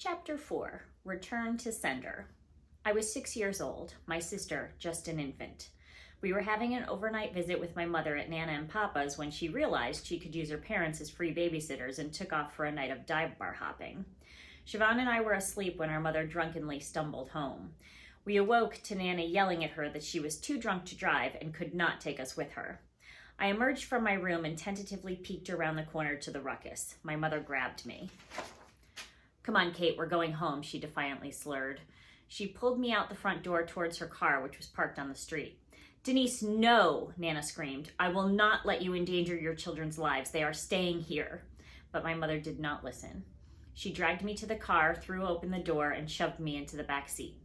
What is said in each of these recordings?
Chapter 4, Return to Sender. I was 6 years old, my sister just an infant. We were having an overnight visit with my mother at Nana and Papa's when she realized she could use her parents as free babysitters and took off for a night of dive bar hopping. Siobhan and I were asleep when our mother drunkenly stumbled home. We awoke to Nana yelling at her that she was too drunk to drive and could not take us with her. I emerged from my room and tentatively peeked around the corner to the ruckus. My mother grabbed me. "Come on, Kate, we're going home," she defiantly slurred. She pulled me out the front door towards her car, which was parked on the street. "Denise, no," Nana screamed. "I will not let you endanger your children's lives. They are staying here." But my mother did not listen. She dragged me to the car, threw open the door, and shoved me into the back seat.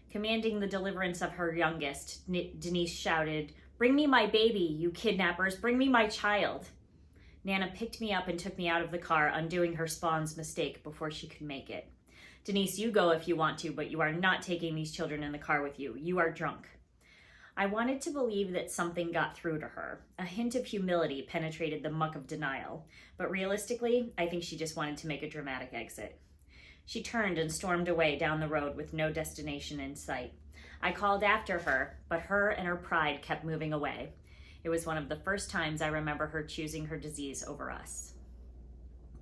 Commanding the deliverance of her youngest, Denise shouted, "Bring me my baby, you kidnappers! Bring me my child!" Nana picked me up and took me out of the car, undoing her spawn's mistake before she could make it. "Denise, you go if you want to, but you are not taking these children in the car with you. You are drunk." I wanted to believe that something got through to her. A hint of humility penetrated the muck of denial. But realistically, I think she just wanted to make a dramatic exit. She turned and stormed away down the road with no destination in sight. I called after her, but her and her pride kept moving away. It was one of the first times I remember her choosing her disease over us.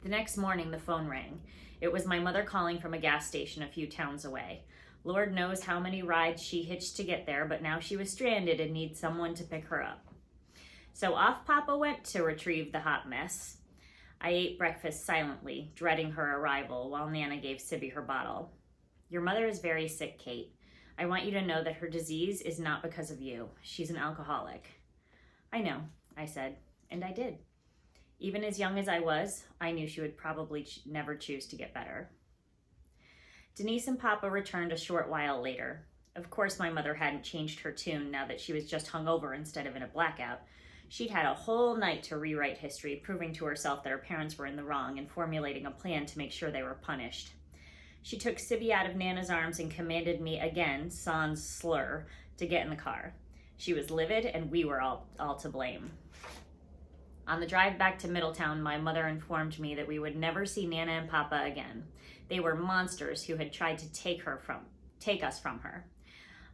The next morning, the phone rang. It was my mother calling from a gas station a few towns away. Lord knows how many rides she hitched to get there, but now she was stranded and needed someone to pick her up. So off Papa went to retrieve the hot mess. I ate breakfast silently, dreading her arrival, while Nana gave Sibby her bottle. "Your mother is very sick, Kate. I want you to know that her disease is not because of you. She's an alcoholic." "I know," I said, and I did. Even as young as I was, I knew she would probably never choose to get better. Denise and Papa returned a short while later. Of course, my mother hadn't changed her tune now that she was just hungover instead of in a blackout. She'd had a whole night to rewrite history, proving to herself that her parents were in the wrong and formulating a plan to make sure they were punished. She took Sibby out of Nana's arms and commanded me again, sans slur, to get in the car. She was livid, and we were all to blame. On the drive back to Middletown, my mother informed me that we would never see Nana and Papa again. They were monsters who had tried to take us from her.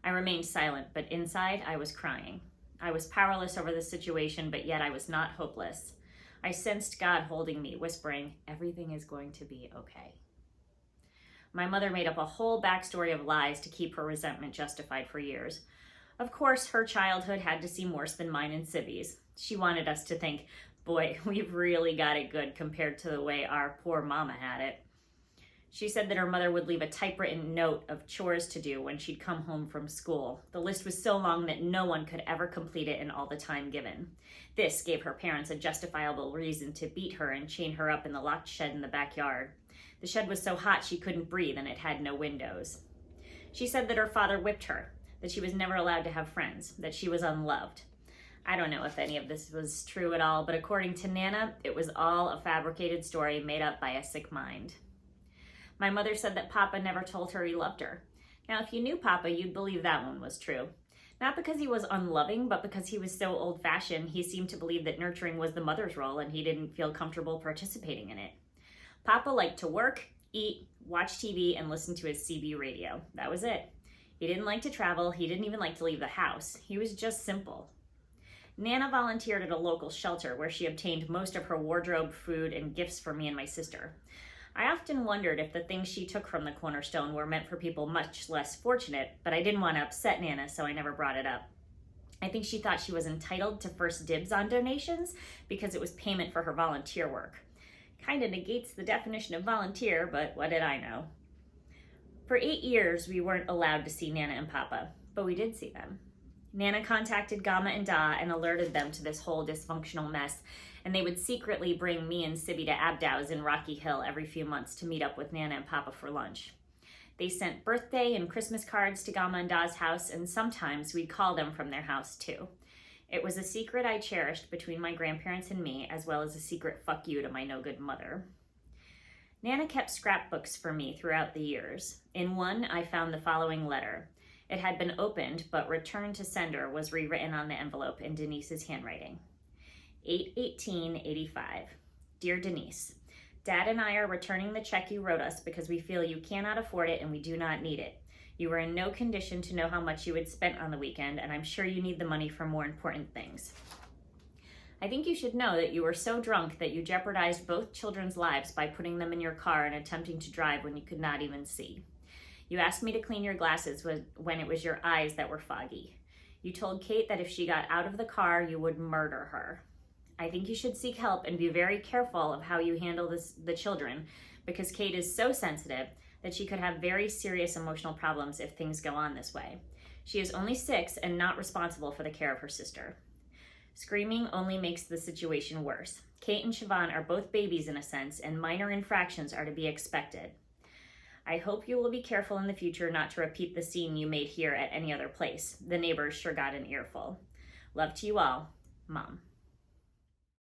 I remained silent, but inside I was crying. I was powerless over the situation, but yet I was not hopeless. I sensed God holding me, whispering, "Everything is going to be okay." My mother made up a whole backstory of lies to keep her resentment justified for years. Of course, her childhood had to seem worse than mine and Sibby's. She wanted us to think, boy, we've really got it good compared to the way our poor mama had it. She said that her mother would leave a typewritten note of chores to do when she'd come home from school. The list was so long that no one could ever complete it in all the time given. This gave her parents a justifiable reason to beat her and chain her up in the locked shed in the backyard. The shed was so hot she couldn't breathe and it had no windows. She said that her father whipped her, that she was never allowed to have friends, that she was unloved. I don't know if any of this was true at all, but according to Nana, it was all a fabricated story made up by a sick mind. My mother said that Papa never told her he loved her. Now, if you knew Papa, you'd believe that one was true. Not because he was unloving, but because he was so old-fashioned, he seemed to believe that nurturing was the mother's role and he didn't feel comfortable participating in it. Papa liked to work, eat, watch TV, and listen to his CB radio. That was it. He didn't like to travel. He didn't even like to leave the house. He was just simple. Nana volunteered at a local shelter where she obtained most of her wardrobe, food, and gifts for me and my sister. I often wondered if the things she took from the Cornerstone were meant for people much less fortunate, but I didn't want to upset Nana, so I never brought it up. I think she thought she was entitled to first dibs on donations because it was payment for her volunteer work. Kinda negates the definition of volunteer, but what did I know? For 8 years, we weren't allowed to see Nana and Papa, but we did see them. Nana contacted Gamma and Da and alerted them to this whole dysfunctional mess, and they would secretly bring me and Sibby to Abdow's in Rocky Hill every few months to meet up with Nana and Papa for lunch. They sent birthday and Christmas cards to Gamma and Da's house, and sometimes we'd call them from their house too. It was a secret I cherished between my grandparents and me, as well as a secret fuck you to my no-good mother. Nana kept scrapbooks for me throughout the years. In one, I found the following letter. It had been opened, but "Return to Sender" was rewritten on the envelope in Denise's handwriting. 8/18/85. Dear Denise, Dad and I are returning the check you wrote us because we feel you cannot afford it and we do not need it. You were in no condition to know how much you had spent on the weekend, and I'm sure you need the money for more important things. I think you should know that you were so drunk that you jeopardized both children's lives by putting them in your car and attempting to drive when you could not even see. You asked me to clean your glasses when it was your eyes that were foggy. You told Kate that if she got out of the car, you would murder her. I think you should seek help and be very careful of how you handle the children, because Kate is so sensitive that she could have very serious emotional problems if things go on this way. She is only 6 and not responsible for the care of her sister. Screaming only makes the situation worse. Kate and Siobhan are both babies in a sense, and minor infractions are to be expected. I hope you will be careful in the future not to repeat the scene you made here at any other place. The neighbors sure got an earful. Love to you all, Mom.